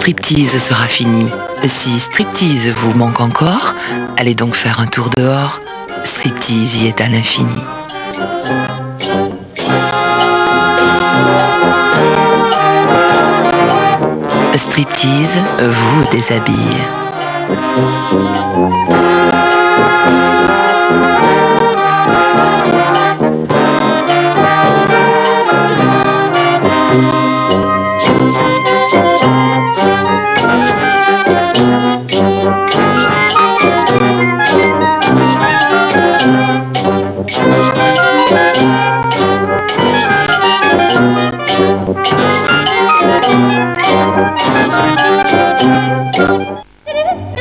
striptease sera fini. Si striptease vous manque encore, allez donc faire un tour dehors. Striptease y est à l'infini. Striptease vous déshabille.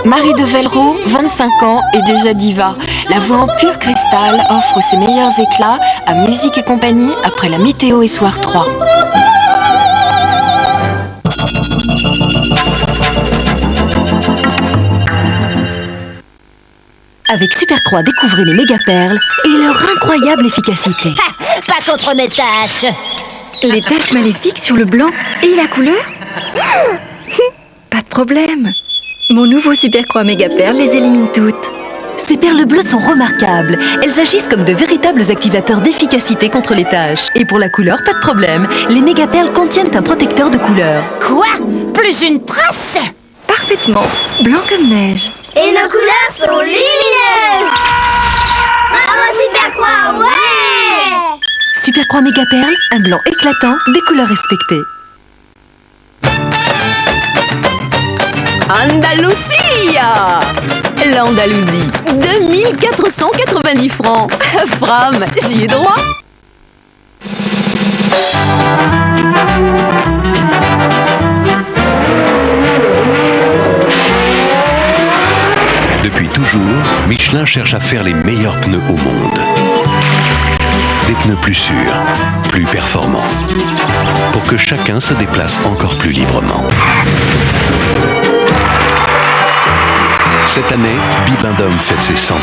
Marie de Vellereau, 25 ans, est déjà diva. La voix en pur cristal offre ses meilleurs éclats à Musique et compagnie après la météo et soir 3. Avec Super Croix, découvrez les méga perles et leur incroyable efficacité. Pas contre mes taches. Les taches maléfiques sur le blanc et la couleur? Pas de problème. Mon nouveau Super Croix méga perles les élimine toutes. Ces perles bleues sont remarquables. Elles agissent comme de véritables activateurs d'efficacité contre les taches. Et pour la couleur, pas de problème. Les méga perles contiennent un protecteur de couleur. Quoi? Plus une trace? Parfaitement. Blanc comme neige. Et nos couleurs sont lumineuses. Bravo Super Croix, ouais! Super Croix méga perles, un blanc éclatant, des couleurs respectées. Andalusia! L'Andalousie, 2490 francs. Fram, j'y ai droit. Depuis toujours, Michelin cherche à faire les meilleurs pneus au monde. Des pneus plus sûrs, plus performants, pour que chacun se déplace encore plus librement. Cette année, Bibendum fête ses 100 ans.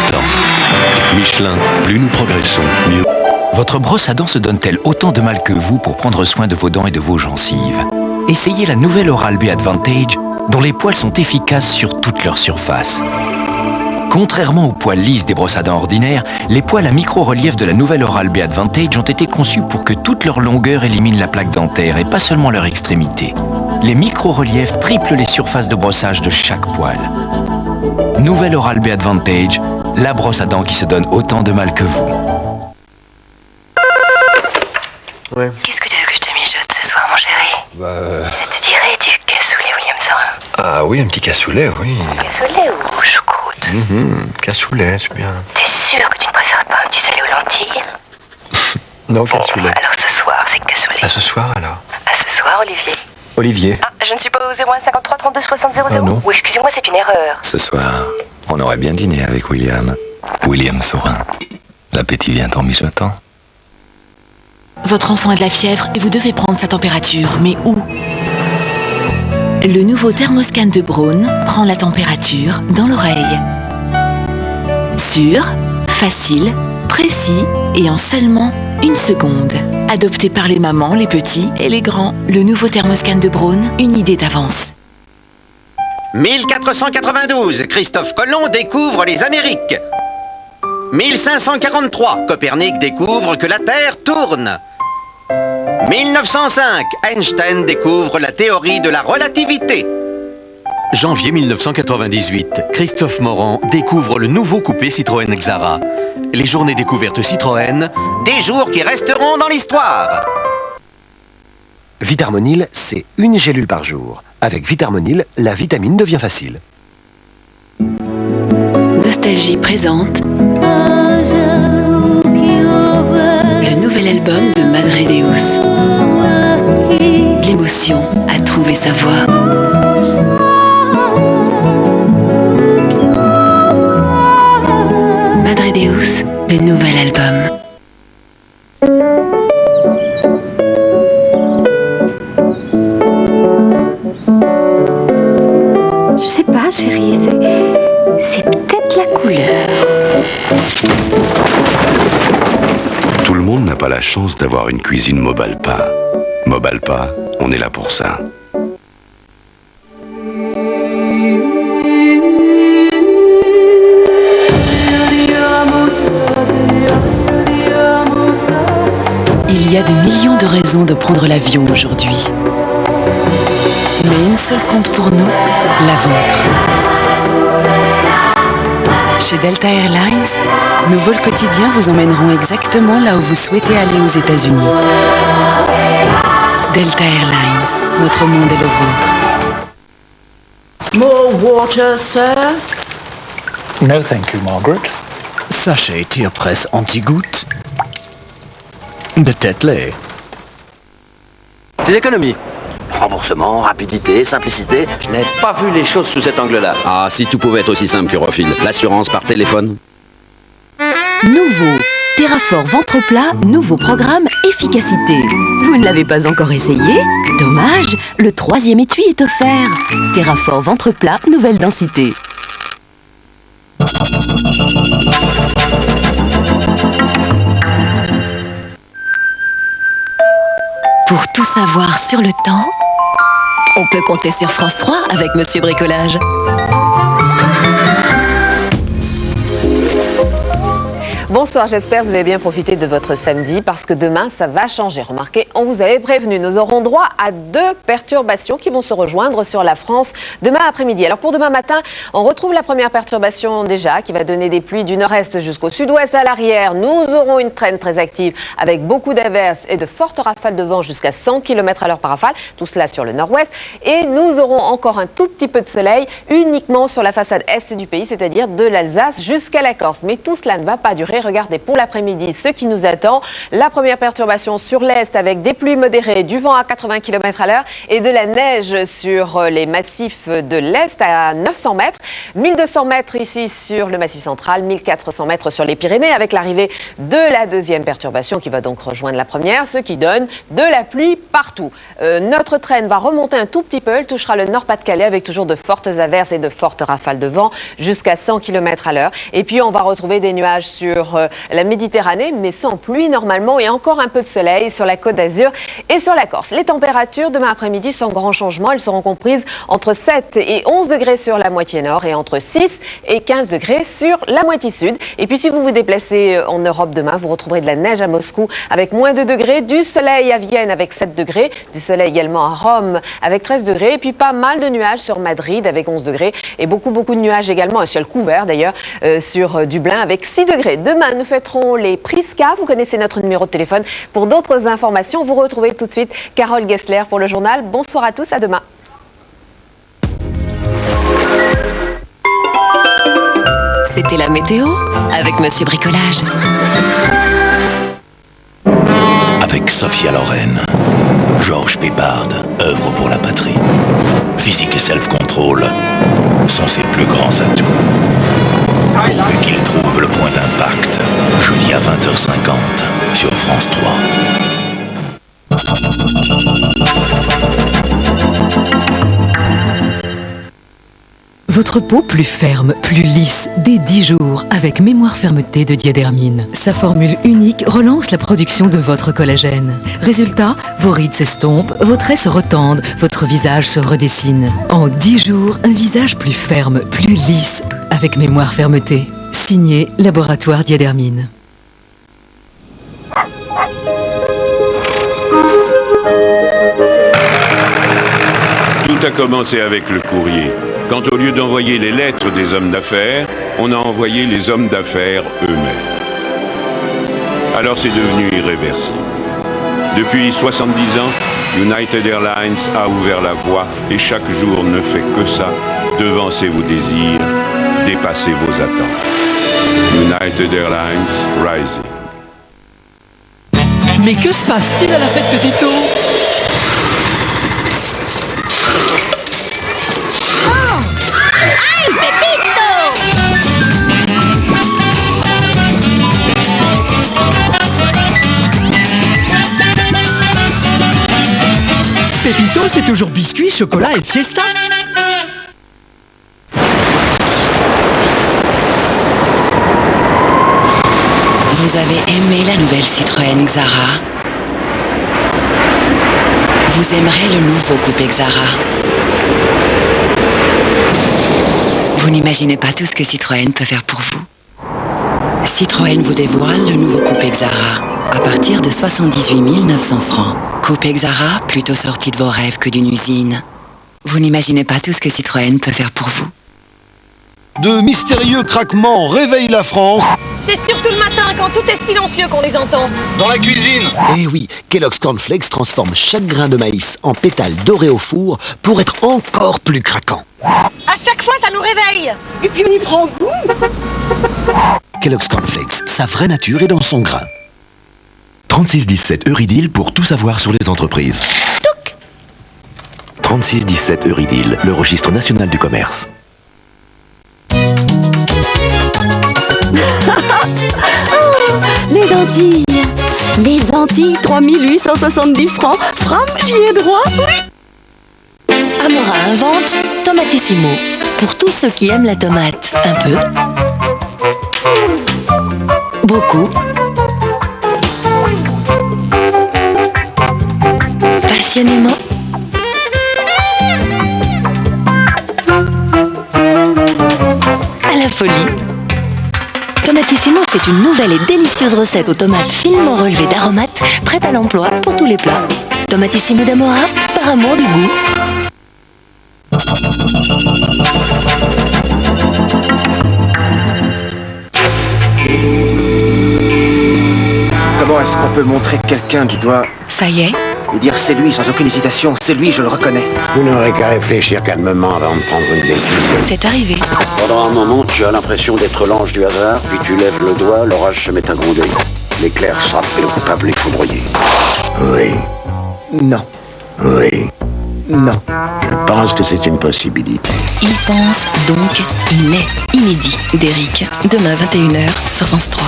Michelin, plus nous progressons, mieux. Votre brosse à dents se donne-t-elle autant de mal que vous pour prendre soin de vos dents et de vos gencives? Essayez la nouvelle Oral-B Advantage, dont les poils sont efficaces sur toute leur surface. Contrairement aux poils lisses des brosses à dents ordinaires, les poils à micro-relief de la nouvelle Oral-B Advantage ont été conçus pour que toute leur longueur élimine la plaque dentaire et pas seulement leur extrémité. Les micro-reliefs triplent les surfaces de brossage de chaque poil. Nouvelle Oral-B Advantage, la brosse à dents qui se donne autant de mal que vous. Ouais. Qu'est-ce que tu veux que je te mijote ce soir, mon chéri? Ça te dirait du cassoulet Williamson? Ah oui, un petit cassoulet, oui. Cassoulet ou choucroute? Cassoulet, c'est bien. T'es sûr que tu ne préfères pas un petit salé aux lentilles? Non, cassoulet. Alors ce soir, c'est cassoulet. À ce soir, alors? À ce soir, Olivier. Olivier. Ah, je ne suis pas au 01 53 32 60 00. Ah non. Oui, excusez-moi, c'est une erreur. Ce soir, on aurait bien dîné avec William. William Saurin. L'appétit vient en mijotant. Votre enfant a de la fièvre et vous devez prendre sa température. Mais où? Le nouveau thermoscan de Braun prend la température dans l'oreille. Sûr, facile, précis et en seulement une seconde. Adopté par les mamans, les petits et les grands, le nouveau thermoscan de Braun, une idée d'avance. 1492, Christophe Colomb découvre les Amériques. 1543, Copernic découvre que la Terre tourne. 1905, Einstein découvre la théorie de la relativité. Janvier 1998, Christophe Morand découvre le nouveau coupé Citroën Xara. Les journées découvertes Citroën, Des jours qui resteront dans l'histoire. Vitarmonil, c'est une gélule par jour. Avec Vitarmonil, la vitamine devient facile. Nostalgie présente le nouvel album de Madre Deus. L'émotion a trouvé sa voix. Madre Deus, le nouvel album. Je sais pas, chérie, c'est peut-être la couleur. tout le monde n'a pas la chance d'avoir une cuisine Mobalpa. Mobalpa, on est là pour ça. y a des millions de raisons de prendre l'avion aujourd'hui. Mais une seule compte pour nous, la vôtre. Chez Delta Airlines, nos vols quotidiens vous emmèneront exactement là où vous souhaitez aller aux États-Unis. Delta Airlines, notre monde est le vôtre. More water, sir? No, thank you, Margaret. Sachet tire-presse anti-goutte de Tetley. Des économies. Remboursement, rapidité, simplicité. Je n'ai pas vu les choses sous cet angle-là. Ah, si tout pouvait être aussi simple que Eurofil. L'assurance par téléphone. Nouveau Terrafor ventre plat, nouveau programme efficacité. Vous ne l'avez pas encore essayé? Dommage, le 3e étui est offert. Terrafor ventre plat, nouvelle densité. Pour tout savoir sur le temps, on peut compter sur France 3 avec Monsieur Bricolage. Bonsoir, j'espère que vous avez bien profité de votre samedi parce que demain, ça va changer. Remarquez, on vous avait prévenu. Nous aurons droit à 2 perturbations qui vont se rejoindre sur la France demain après-midi. Alors pour demain matin, on retrouve la première perturbation déjà qui va donner des pluies du nord-est jusqu'au sud-ouest à l'arrière. Nous aurons une traîne très active avec beaucoup d'averses et de fortes rafales de vent jusqu'à 100 km/h par rafale. Tout cela sur le nord-ouest. Et nous aurons encore un tout petit peu de soleil uniquement sur la façade est du pays, c'est-à-dire de l'Alsace jusqu'à la Corse. Mais tout cela ne va pas durer. Regardez pour l'après-midi ce qui nous attend. La première perturbation sur l'est avec des pluies modérées, du vent à 80 km/h et de la neige sur les massifs de l'est à 900 mètres. 1200 mètres ici sur le massif central, 1400 mètres sur les Pyrénées avec l'arrivée de la deuxième perturbation qui va donc rejoindre la première, ce qui donne de la pluie partout. Notre traîne va remonter un tout petit peu, elle touchera le Nord-Pas-de-Calais avec toujours de fortes averses et de fortes rafales de vent jusqu'à 100 km/h. Et puis on va retrouver des nuages sur la Méditerranée, mais sans pluie normalement et encore un peu de soleil sur la Côte d'Azur et sur la Corse. Les températures demain après-midi sans grand changement, elles seront comprises entre 7 et 11 degrés sur la moitié nord et entre 6 et 15 degrés sur la moitié sud. Et puis si vous vous déplacez en Europe demain, vous retrouverez de la neige à Moscou avec moins 2 degrés, du soleil à Vienne avec 7 degrés, du soleil également à Rome avec 13 degrés et puis pas mal de nuages sur Madrid avec 11 degrés et beaucoup de nuages également, un ciel couvert d'ailleurs, sur Dublin avec 6 degrés. Demain, nous fêterons les Prisca. Vous connaissez notre numéro de téléphone. Pour d'autres informations, vous retrouvez tout de suite Carole Gessler pour le journal. Bonsoir à tous, à demain. C'était la météo avec Monsieur Bricolage. Avec Sophia Loren, Georges Pépard œuvre pour la patrie. Physique et self-control sont ses plus grands atouts. Pourvu qu'il trouve le point d'impact, jeudi à 20h50 sur France 3. Votre peau plus ferme, plus lisse, dès 10 jours, avec Mémoire Fermeté de Diadermine. Sa formule unique relance la production de votre collagène. Résultat, vos rides s'estompent, vos traits se retendent, votre visage se redessine. En 10 jours, un visage plus ferme, plus lisse, avec Mémoire Fermeté. Signé Laboratoire Diadermine. Tout a commencé avec le courrier. Quand au lieu d'envoyer les lettres des hommes d'affaires, on a envoyé les hommes d'affaires eux-mêmes. Alors c'est devenu irréversible. Depuis 70 ans, United Airlines a ouvert la voie et chaque jour ne fait que ça. Devancez vos désirs, dépassez vos attentes. United Airlines Rising. Mais que se passe-t-il à la fête Pépito? Pépito, c'est toujours biscuits, chocolat et fiesta. Vous avez aimé la nouvelle Citroën Xara? Vous aimerez le nouveau coupé Xara? Vous n'imaginez pas tout ce que Citroën peut faire pour vous. Citroën vous dévoile le nouveau coupé Xara, à partir de 78 900 francs. Coupé Xara, plutôt sorti de vos rêves que d'une usine. Vous n'imaginez pas tout ce que Citroën peut faire pour vous. De mystérieux craquements réveillent la France. C'est surtout le matin, quand tout est silencieux, qu'on les entend. Dans la cuisine. Eh oui, Kellogg's Cornflakes transforme chaque grain de maïs en pétales dorés au four pour être encore plus craquant. À chaque fois, ça nous réveille. Et puis on y prend goût. Kellogg's Cornflakes, sa vraie nature est dans son grain. 3617 Eurydiel pour tout savoir sur les entreprises. 3617 Eurydiel, le registre national du commerce. Les Antilles. Les Antilles, 3870 francs. Frappe, j'y ai droit. Oui. Amora invente Tomatissimo. Pour tous ceux qui aiment la tomate. Un peu. Beaucoup. Passionnément. À la folie. Tomatissimo, c'est une nouvelle et délicieuse recette aux tomates finement relevées d'aromates, prête à l'emploi pour tous les plats. Tomatissimo d'Amora, par amour du goût. Comment est-ce qu'on peut montrer quelqu'un du doigt Ça y est. et dire c'est lui sans aucune hésitation, c'est lui, je le reconnais? Vous n'aurez qu'à réfléchir calmement avant de prendre une décision. C'est arrivé. Pendant un moment, tu as l'impression d'être l'ange du hasard, puis tu lèves le doigt, l'orage se met à gronder. L'éclair frappe et le coupable est foudroyé. Oui. Non. Oui. Non. Je pense que c'est une possibilité. Il pense, donc il est. Inédit d'Eric. Demain 21h sur France 3.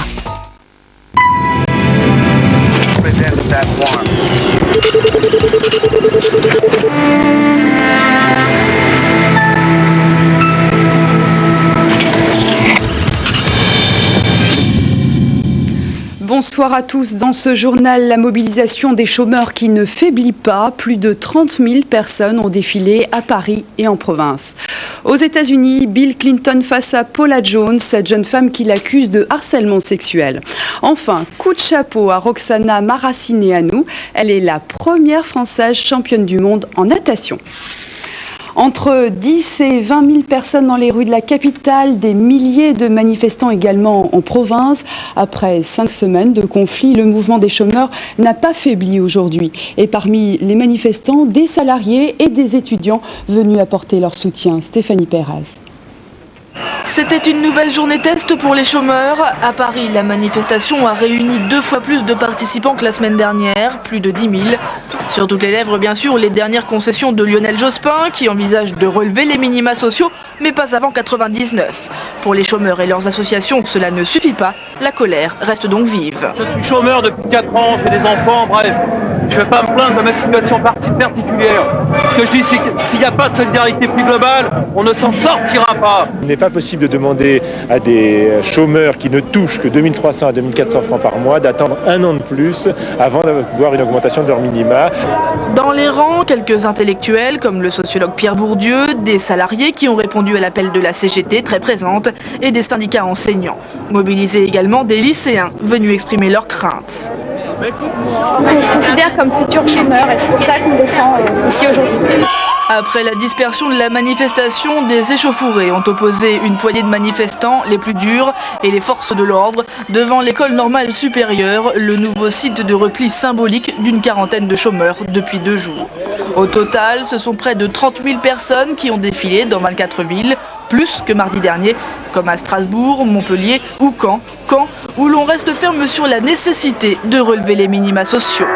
Bonsoir à tous. Dans ce journal, la mobilisation des chômeurs qui ne faiblit pas. Plus de 30 000 personnes ont défilé à Paris et en province. Aux États-Unis, Bill Clinton face à Paula Jones, cette jeune femme qui l'accuse de harcèlement sexuel. Enfin, coup de chapeau à Roxana Maracineanu. Elle est la première Française championne du monde en natation. Entre 10 et 20 000 personnes dans les rues de la capitale, des milliers de manifestants également en province. Après 5 semaines de conflit, le mouvement des chômeurs n'a pas faibli aujourd'hui. Et parmi les manifestants, des salariés et des étudiants venus apporter leur soutien. Stéphanie Perraz. C'était une nouvelle journée test pour les chômeurs. À Paris, la manifestation a réuni 2 fois plus de participants que la semaine dernière, plus de 10 000. Sur toutes les lèvres, bien sûr, les dernières concessions de Lionel Jospin, qui envisage de relever les minima sociaux, mais pas avant 99. Pour les chômeurs et leurs associations, cela ne suffit pas. La colère reste donc vive. Je suis chômeur depuis 4 ans, j'ai des enfants, bref. Je ne vais pas me plaindre de ma situation particulière. Ce que je dis, c'est que s'il n'y a pas de solidarité plus globale, on ne s'en sortira pas. Il n'est pas possible de demander à des chômeurs qui ne touchent que 2300 à 2400 francs par mois d'attendre 1 an de plus avant d'avoir une augmentation de leur minima. Dans les rangs, quelques intellectuels comme le sociologue Pierre Bourdieu, des salariés qui ont répondu à l'appel de la CGT très présente et des syndicats enseignants. Mobilisés également des lycéens venus exprimer leurs craintes. On se considère comme futurs chômeurs et c'est pour ça qu'on descend ici aujourd'hui. Après la dispersion de la manifestation, des échauffourées ont opposé une poignée de manifestants, les plus durs, et les forces de l'ordre, devant l'école normale supérieure, le nouveau site de repli symbolique d'une quarantaine de chômeurs depuis 2 jours. Au total, ce sont près de 30 000 personnes qui ont défilé dans 24 villes, plus que mardi dernier, comme à Strasbourg, Montpellier ou Caen, où l'on reste ferme sur la nécessité de relever les minima sociaux.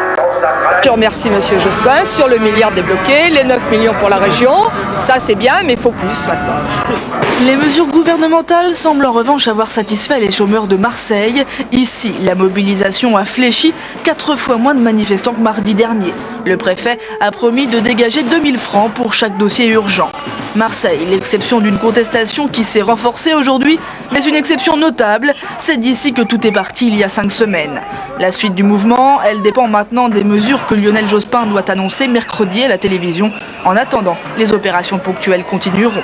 Je remercie M. Jospin sur le milliard débloqué, les 9 millions pour la région. Ça c'est bien, mais il faut plus maintenant. Les mesures gouvernementales semblent en revanche avoir satisfait les chômeurs de Marseille. Ici, la mobilisation a fléchi, 4 fois moins de manifestants que mardi dernier. Le préfet a promis de dégager 2000 francs pour chaque dossier urgent. Marseille, l'exception d'une contestation qui s'est renforcée aujourd'hui, mais une exception notable, c'est d'ici que tout est parti il y a 5 semaines. La suite du mouvement, elle dépend maintenant des mesures que Lionel Jospin doit annoncer mercredi à la télévision. En attendant, les opérations ponctuelles continueront.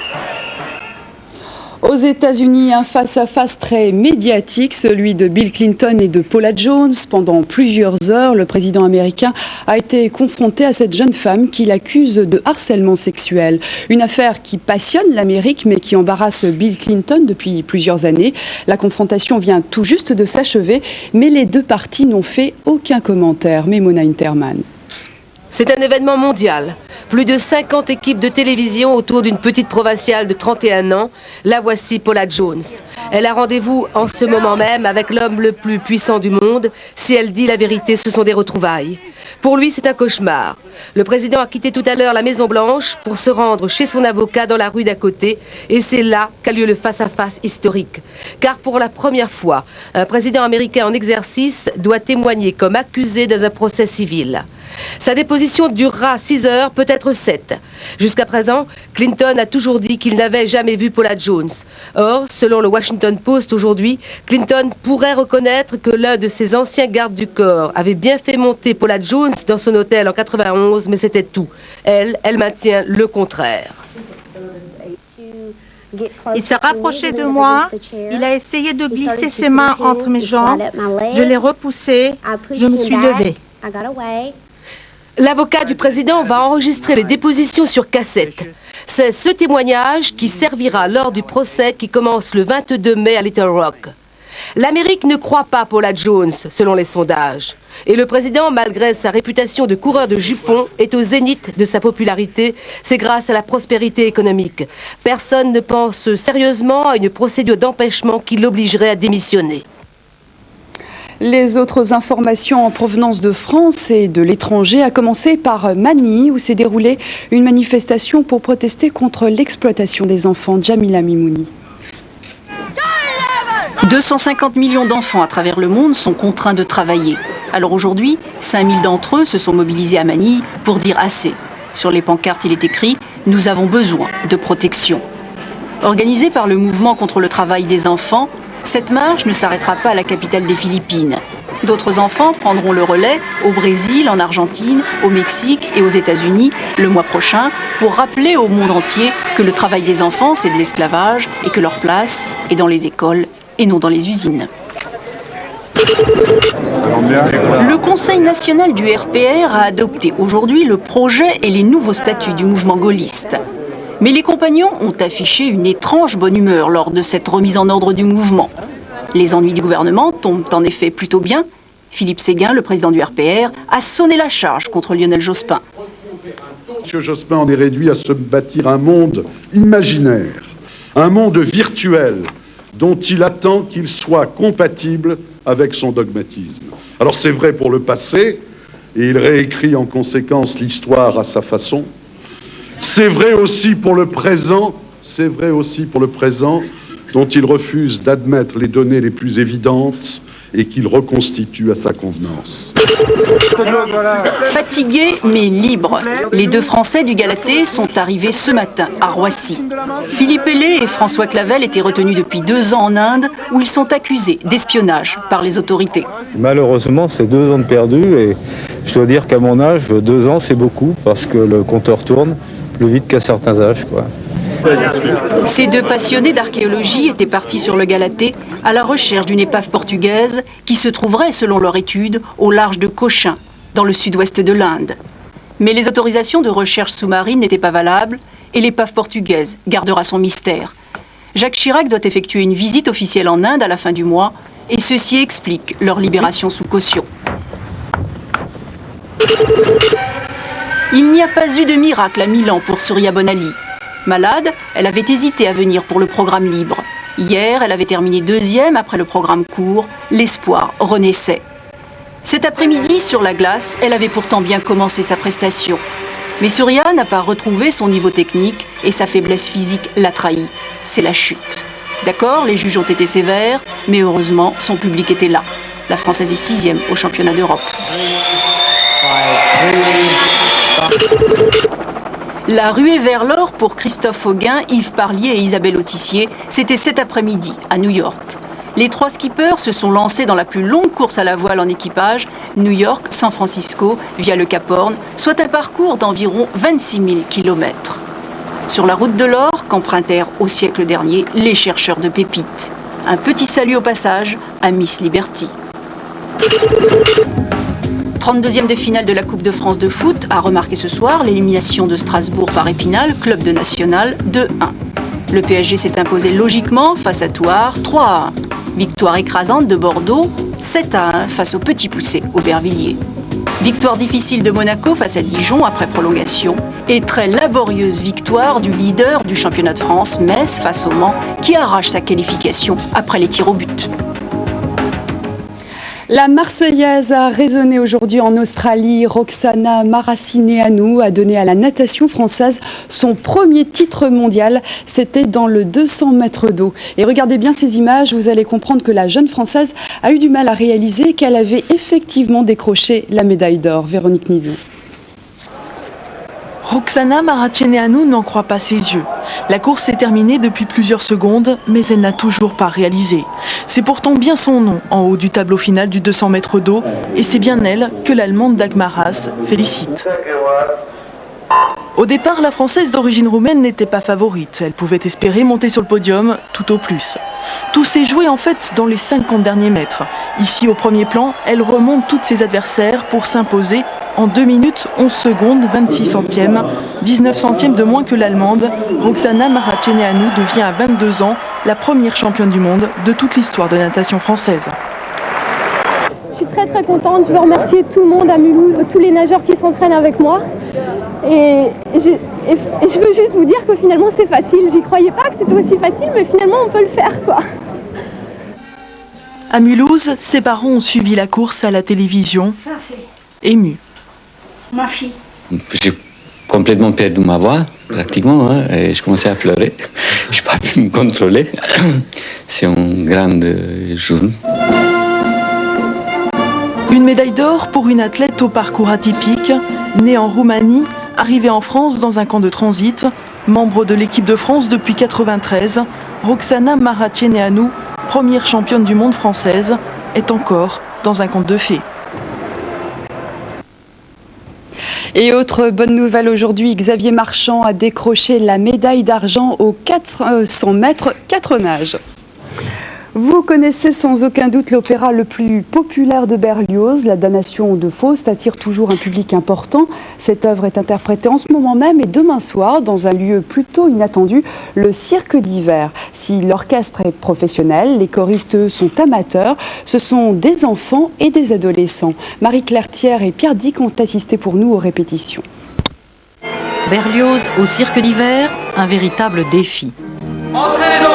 Aux États-Unis, un face-à-face très médiatique, celui de Bill Clinton et de Paula Jones. Pendant plusieurs heures, le président américain a été confronté à cette jeune femme qu'il accuse de harcèlement sexuel. Une affaire qui passionne l'Amérique, mais qui embarrasse Bill Clinton depuis plusieurs années. La confrontation vient tout juste de s'achever, mais les deux parties n'ont fait aucun commentaire. Mona Interman. C'est un événement mondial. Plus de 50 équipes de télévision autour d'une petite provinciale de 31 ans. La voici, Paula Jones. Elle a rendez-vous en ce moment même avec l'homme le plus puissant du monde. Si elle dit la vérité, ce sont des retrouvailles. Pour lui, c'est un cauchemar. Le président a quitté tout à l'heure la Maison-Blanche pour se rendre chez son avocat dans la rue d'à côté. Et c'est là qu'a lieu le face-à-face historique. Car pour la première fois, un président américain en exercice doit témoigner comme accusé dans un procès civil. Sa déposition durera 6 heures, peut-être 7. Jusqu'à présent, Clinton a toujours dit qu'il n'avait jamais vu Paula Jones. Or, selon le Washington Post aujourd'hui, Clinton pourrait reconnaître que l'un de ses anciens gardes du corps avait bien fait monter Paula Jones dans son hôtel en 91, mais c'était tout. Elle maintient le contraire. Il s'est rapproché de moi, il a essayé de glisser ses mains entre mes jambes, je l'ai repoussé, je me suis levée. L'avocat du président va enregistrer les dépositions sur cassette. C'est ce témoignage qui servira lors du procès qui commence le 22 mai à Little Rock. L'Amérique ne croit pas Paula Jones, selon les sondages. Et le président, malgré sa réputation de coureur de jupons, est au zénith de sa popularité. C'est grâce à la prospérité économique. Personne ne pense sérieusement à une procédure d'empêchement qui l'obligerait à démissionner. Les autres informations en provenance de France et de l'étranger, à commencer par Manille, où s'est déroulée une manifestation pour protester contre l'exploitation des enfants. Jamila Mimouni. 250 millions d'enfants à travers le monde sont contraints de travailler. Alors aujourd'hui, 5000 d'entre eux se sont mobilisés à Manille pour dire assez. Sur les pancartes, il est écrit « Nous avons besoin de protection ». Organisée par le mouvement contre le travail des enfants, cette marche ne s'arrêtera pas à la capitale des Philippines. D'autres enfants prendront le relais au Brésil, en Argentine, au Mexique et aux États-Unis le mois prochain pour rappeler au monde entier que le travail des enfants, c'est de l'esclavage et que leur place est dans les écoles et non dans les usines. Le Conseil national du RPR a adopté aujourd'hui le projet et les nouveaux statuts du mouvement gaulliste. Mais les compagnons ont affiché une étrange bonne humeur lors de cette remise en ordre du mouvement. Les ennuis du gouvernement tombent en effet plutôt bien. Philippe Séguin, le président du RPR, a sonné la charge contre Lionel Jospin. M. Jospin en est réduit à se bâtir un monde imaginaire, un monde virtuel dont il attend qu'il soit compatible avec son dogmatisme. Alors c'est vrai pour le passé, et il réécrit en conséquence l'histoire à sa façon. C'est vrai aussi pour le présent, dont il refuse d'admettre les données les plus évidentes et qu'il reconstitue à sa convenance. Fatigués mais libres, les deux Français du Galatée sont arrivés ce matin à Roissy. Philippe Hellé et François Clavel étaient retenus depuis 2 ans en Inde où ils sont accusés d'espionnage par les autorités. Malheureusement, c'est 2 ans de perdu et je dois dire qu'à mon âge, 2 ans c'est beaucoup parce que le compteur tourne plus vite qu'à certains âges, quoi. Ces deux passionnés d'archéologie étaient partis sur le Galatée à la recherche d'une épave portugaise qui se trouverait, selon leur étude, au large de Cochin, dans le sud-ouest de l'Inde. Mais les autorisations de recherche sous-marine n'étaient pas valables et l'épave portugaise gardera son mystère. Jacques Chirac doit effectuer une visite officielle en Inde à la fin du mois et ceci explique leur libération sous caution. Il n'y a pas eu de miracle à Milan pour Surya Bonali. Malade, elle avait hésité à venir pour le programme libre. Hier, elle avait terminé 2e après le programme court. L'espoir renaissait. Cet après-midi, sur la glace, elle avait pourtant bien commencé sa prestation. Mais Surya n'a pas retrouvé son niveau technique et sa faiblesse physique l'a trahi. C'est la chute. D'accord, les juges ont été sévères, mais heureusement, son public était là. La Française est 6e au championnat d'Europe. La ruée vers l'or pour Christophe Auguin, Yves Parlier et Isabelle Autissier, c'était cet après-midi à New York. Les 3 skippers se sont lancés dans la plus longue course à la voile en équipage, New York-San Francisco, via le Cap Horn, soit un parcours d'environ 26 000 km. Sur la route de l'or qu'empruntèrent au siècle dernier les chercheurs de pépites. Un petit salut au passage à Miss Liberty. 32e de finale de la Coupe de France de foot a remarqué ce soir l'élimination de Strasbourg par Épinal, club de national 2-1. Le PSG s'est imposé logiquement face à Thouars 3-1. Victoire écrasante de Bordeaux 7-1 face au Petit Poucet Aubervilliers. Victoire difficile de Monaco face à Dijon après prolongation. Et très laborieuse victoire du leader du championnat de France, Metz, face au Mans, qui arrache sa qualification après les tirs au but. La Marseillaise a résonné aujourd'hui en Australie. Roxana Maracineanu a donné à la natation française son premier titre mondial. C'était dans le 200 mètres d'eau. Et regardez bien ces images, vous allez comprendre que la jeune Française a eu du mal à réaliser qu'elle avait effectivement décroché la médaille d'or. Véronique Nizou. Roxana Maracineanu n'en croit pas ses yeux. La course est terminée depuis plusieurs secondes, mais elle n'a toujours pas réalisé. C'est pourtant bien son nom en haut du tableau final du 200 mètres d'eau, et c'est bien elle que l'Allemande Dagmar Haas félicite. Au départ, la Française d'origine roumaine n'était pas favorite. Elle pouvait espérer monter sur le podium tout au plus. Tout s'est joué en fait dans les 50 derniers mètres. Ici, au premier plan, elle remonte toutes ses adversaires pour s'imposer en 2 minutes 11 secondes 26 centièmes, 19 centièmes de moins que l'Allemande. Roxana Maracineanu devient à 22 ans la première championne du monde de toute l'histoire de natation française. Je suis très contente, je veux remercier tout le monde à Mulhouse, tous les nageurs qui s'entraînent avec moi. Et je veux juste vous dire que finalement c'est facile. J'y croyais pas que c'était aussi facile, mais finalement on peut le faire, quoi. À Mulhouse, ses parents ont suivi la course à la télévision, émus. Ma fille. J'ai complètement perdu ma voix, pratiquement, hein, et je commençais à pleurer. Je n'ai pas pu me contrôler. C'est une grande journée. Une médaille d'or pour une athlète au parcours atypique, née en Roumanie, arrivée en France dans un camp de transit, membre de l'équipe de France depuis 1993, Roxana Maracineanu, première championne du monde française, est encore dans un conte de fées. Et autre bonne nouvelle aujourd'hui, Xavier Marchand a décroché la médaille d'argent aux 400 mètres 4 nages. Vous connaissez sans aucun doute l'opéra le plus populaire de Berlioz, La Damnation de Faust attire toujours un public important. Cette œuvre est interprétée en ce moment même et demain soir dans un lieu plutôt inattendu, le Cirque d'hiver. Si l'orchestre est professionnel, les choristes sont amateurs, ce sont des enfants et des adolescents. Marie-Claire Thiers et Pierre Dick ont assisté pour nous aux répétitions. Berlioz au Cirque d'hiver, un véritable défi. Entrez les enfants!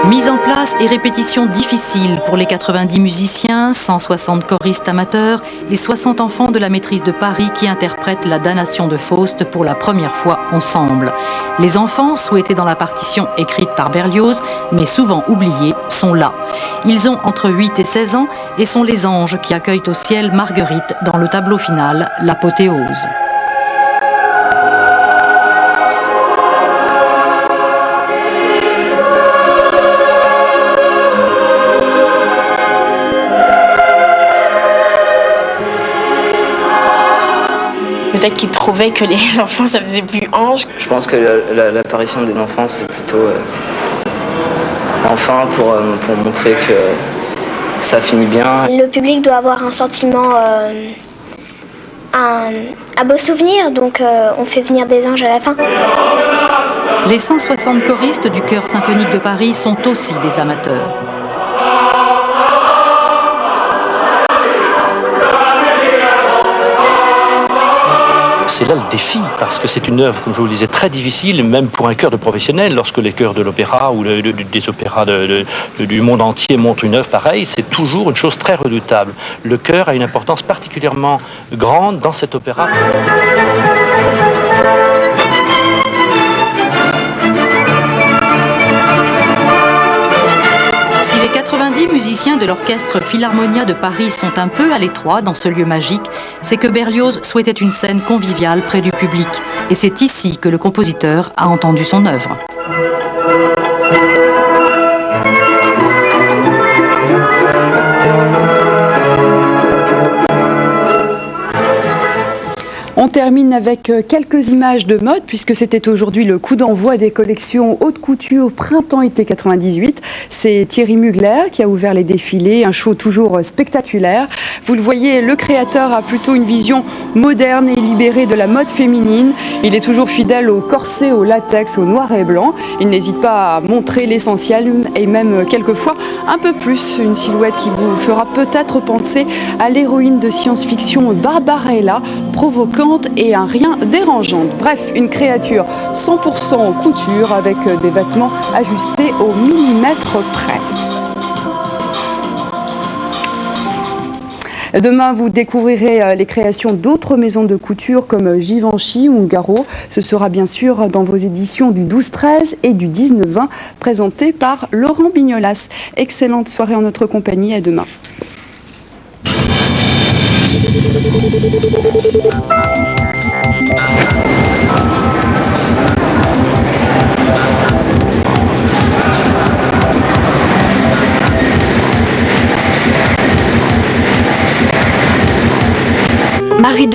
Mise en place et répétition difficile pour les 90 musiciens, 160 choristes amateurs et 60 enfants de la maîtrise de Paris qui interprètent La Damnation de Faust pour la première fois ensemble. Les enfants, souhaités dans la partition écrite par Berlioz, mais souvent oubliés, sont là. Ils ont entre 8 et 16 ans et sont les anges qui accueillent au ciel Marguerite dans le tableau final, l'apothéose. Peut-être qu'ils trouvaient que les enfants, ça faisait plus ange. Je pense que l'apparition des enfants, c'est plutôt enfin pour montrer que ça finit bien. Le public doit avoir un sentiment, un beau souvenir, donc on fait venir des anges à la fin. Les 160 choristes du Chœur symphonique de Paris sont aussi des amateurs. C'est là le défi, parce que c'est une œuvre, comme je vous le disais, très difficile, même pour un chœur de professionnel. Lorsque les chœurs de l'opéra ou des opéras du monde entier montrent une œuvre pareille, c'est toujours une chose très redoutable. Le chœur a une importance particulièrement grande dans cet opéra. Les 90 musiciens de l'orchestre Philharmonia de Paris sont un peu à l'étroit dans ce lieu magique, c'est que Berlioz souhaitait une scène conviviale près du public. Et c'est ici que le compositeur a entendu son œuvre. On termine avec quelques images de mode puisque c'était aujourd'hui le coup d'envoi des collections haute couture printemps-été 98. C'est Thierry Mugler qui a ouvert les défilés, un show toujours spectaculaire. Vous le voyez, le créateur a plutôt une vision moderne et libérée de la mode féminine. Il est toujours fidèle au corset, au latex, au noir et blanc. Il n'hésite pas à montrer l'essentiel et même quelquefois un peu plus. Une silhouette qui vous fera peut-être penser à l'héroïne de science-fiction Barbarella, provocante et un rien dérangeante. Bref, une créature 100% couture avec des vêtements ajustés au millimètre près. Demain, vous découvrirez les créations d'autres maisons de couture comme Givenchy ou Ungaro. Ce sera bien sûr dans vos éditions du 12-13 et du 19-20 présentées par Laurent Bignolas. Excellente soirée en notre compagnie, à demain. Marie